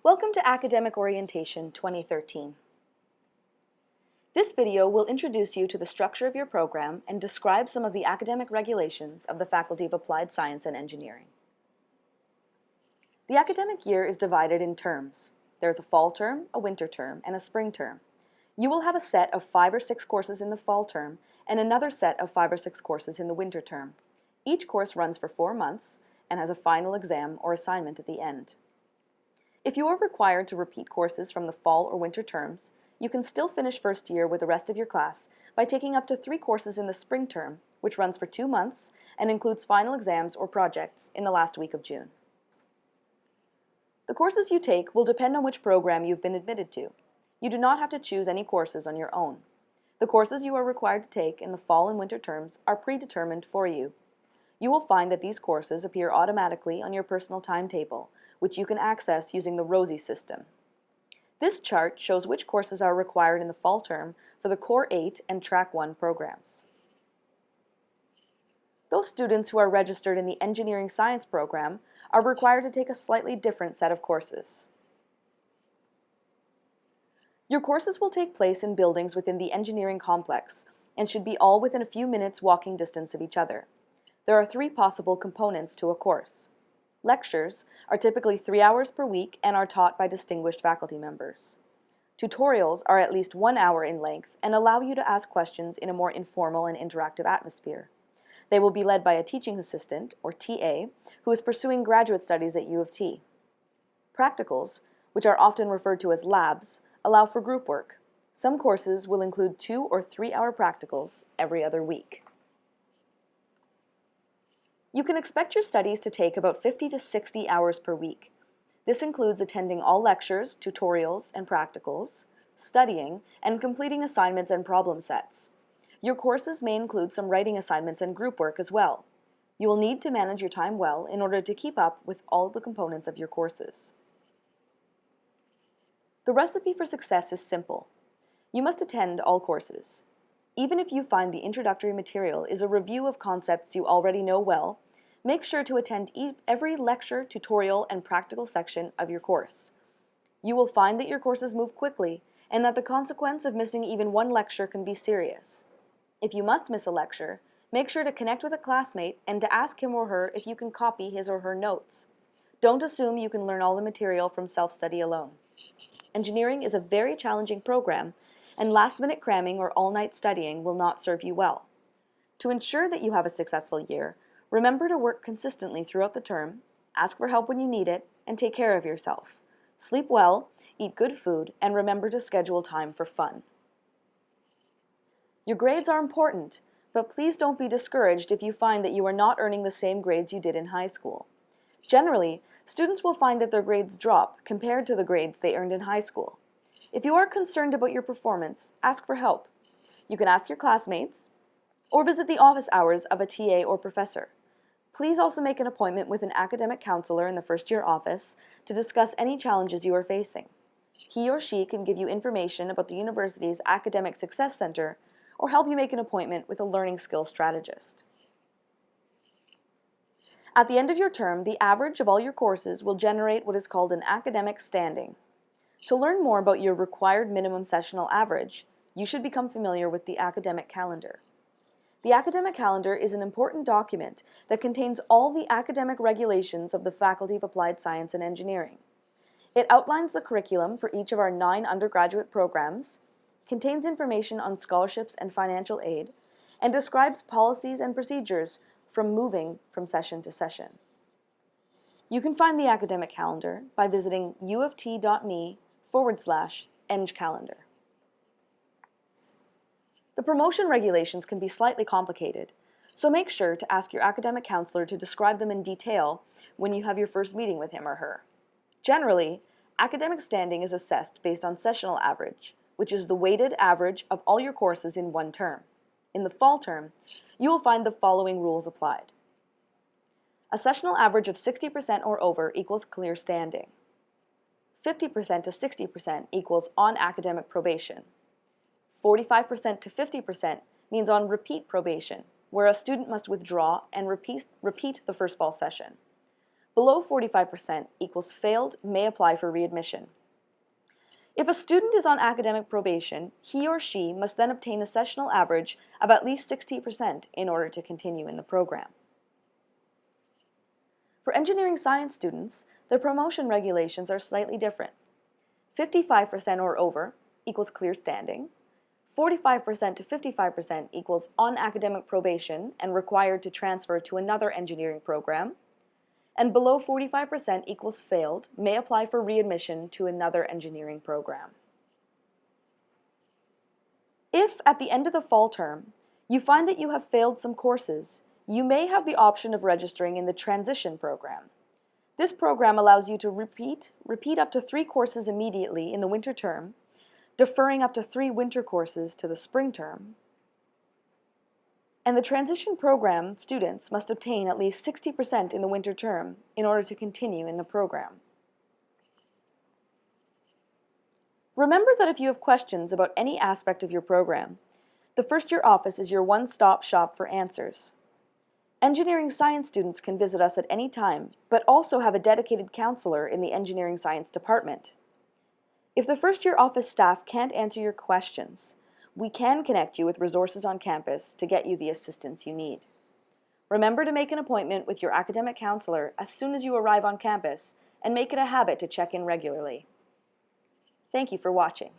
Welcome to Academic Orientation 2013. This video will introduce you to the structure of your program and describe some of the academic regulations of the Faculty of Applied Science and Engineering. The academic year is divided in terms. There is a fall term, a winter term, and a spring term. You will have a set of 5 or 6 courses in the fall term and another set of 5 or 6 courses in the winter term. Each course runs for 4 months and has a final exam or assignment at the end. If you are required to repeat courses from the fall or winter terms, you can still finish first year with the rest of your class by taking up to 3 courses in the spring term, which runs for 2 months and includes final exams or projects in the last week of June. The courses you take will depend on which program you've been admitted to. You do not have to choose any courses on your own. The courses you are required to take in the fall and winter terms are predetermined for you. You will find that these courses appear automatically on your personal timetable, which you can access using the ROSI system. This chart shows which courses are required in the fall term for the Core 8 and Track 1 programs. Those students who are registered in the Engineering Science program are required to take a slightly different set of courses. Your courses will take place in buildings within the engineering complex and should be all within a few minutes walking distance of each other. There are 3 possible components to a course. Lectures are typically 3 hours per week and are taught by distinguished faculty members. Tutorials are at least 1 hour in length and allow you to ask questions in a more informal and interactive atmosphere. They will be led by a teaching assistant, or TA, who is pursuing graduate studies at U of T. Practicals, which are often referred to as labs, allow for group work. Some courses will include 2 or 3 hour practicals every other week. You can expect your studies to take about 50 to 60 hours per week. This includes attending all lectures, tutorials, and practicals, studying, and completing assignments and problem sets. Your courses may include some writing assignments and group work as well. You will need to manage your time well in order to keep up with all the components of your courses. The recipe for success is simple. You must attend all courses. Even if you find the introductory material is a review of concepts you already know well, make sure to attend every lecture, tutorial, and practical section of your course. You will find that your courses move quickly and that the consequence of missing even one lecture can be serious. If you must miss a lecture, make sure to connect with a classmate and to ask him or her if you can copy his or her notes. Don't assume you can learn all the material from self-study alone. Engineering is a very challenging program, and last-minute cramming or all-night studying will not serve you well. To ensure that you have a successful year, remember to work consistently throughout the term, ask for help when you need it, and take care of yourself. Sleep well, eat good food, and remember to schedule time for fun. Your grades are important, but please don't be discouraged if you find that you are not earning the same grades you did in high school. Generally, students will find that their grades drop compared to the grades they earned in high school. If you are concerned about your performance, ask for help. You can ask your classmates or visit the office hours of a TA or professor. Please also make an appointment with an academic counselor in the first-year office to discuss any challenges you are facing. He or she can give you information about the university's Academic Success Center or help you make an appointment with a learning skills strategist. At the end of your term, the average of all your courses will generate what is called an academic standing. To learn more about your required minimum sessional average, you should become familiar with the academic calendar. The academic calendar is an important document that contains all the academic regulations of the Faculty of Applied Science and Engineering. It outlines the curriculum for each of our 9 undergraduate programs, contains information on scholarships and financial aid, and describes policies and procedures from moving from session to session. You can find the academic calendar by visiting uoft.me/EngCalendar. The promotion regulations can be slightly complicated, so make sure to ask your academic counselor to describe them in detail when you have your first meeting with him or her. Generally, academic standing is assessed based on sessional average, which is the weighted average of all your courses in one term. In the fall term, you will find the following rules applied. A sessional average of 60% or over equals clear standing. 50% to 60% equals on academic probation. 45% to 50% means on repeat probation, where a student must withdraw and repeat the first fall session. Below 45% equals failed, may apply for readmission. If a student is on academic probation, he or she must then obtain a sessional average of at least 60% in order to continue in the program. For engineering science students, the promotion regulations are slightly different. 55% or over equals clear standing, 45% to 55% equals on academic probation and required to transfer to another engineering program, and below 45% equals failed, may apply for readmission to another engineering program. If, at the end of the fall term, you find that you have failed some courses, you may have the option of registering in the transition program. This program allows you to repeat up to 3 courses immediately in the winter term, deferring up to 3 winter courses to the spring term. And the transition program students must obtain at least 60% in the winter term in order to continue in the program. Remember that if you have questions about any aspect of your program, the first year office is your one-stop shop for answers. Engineering science students can visit us at any time, but also have a dedicated counselor in the engineering science department. If the first year office staff can't answer your questions, we can connect you with resources on campus to get you the assistance you need. Remember to make an appointment with your academic counselor as soon as you arrive on campus and make it a habit to check in regularly. Thank you for watching.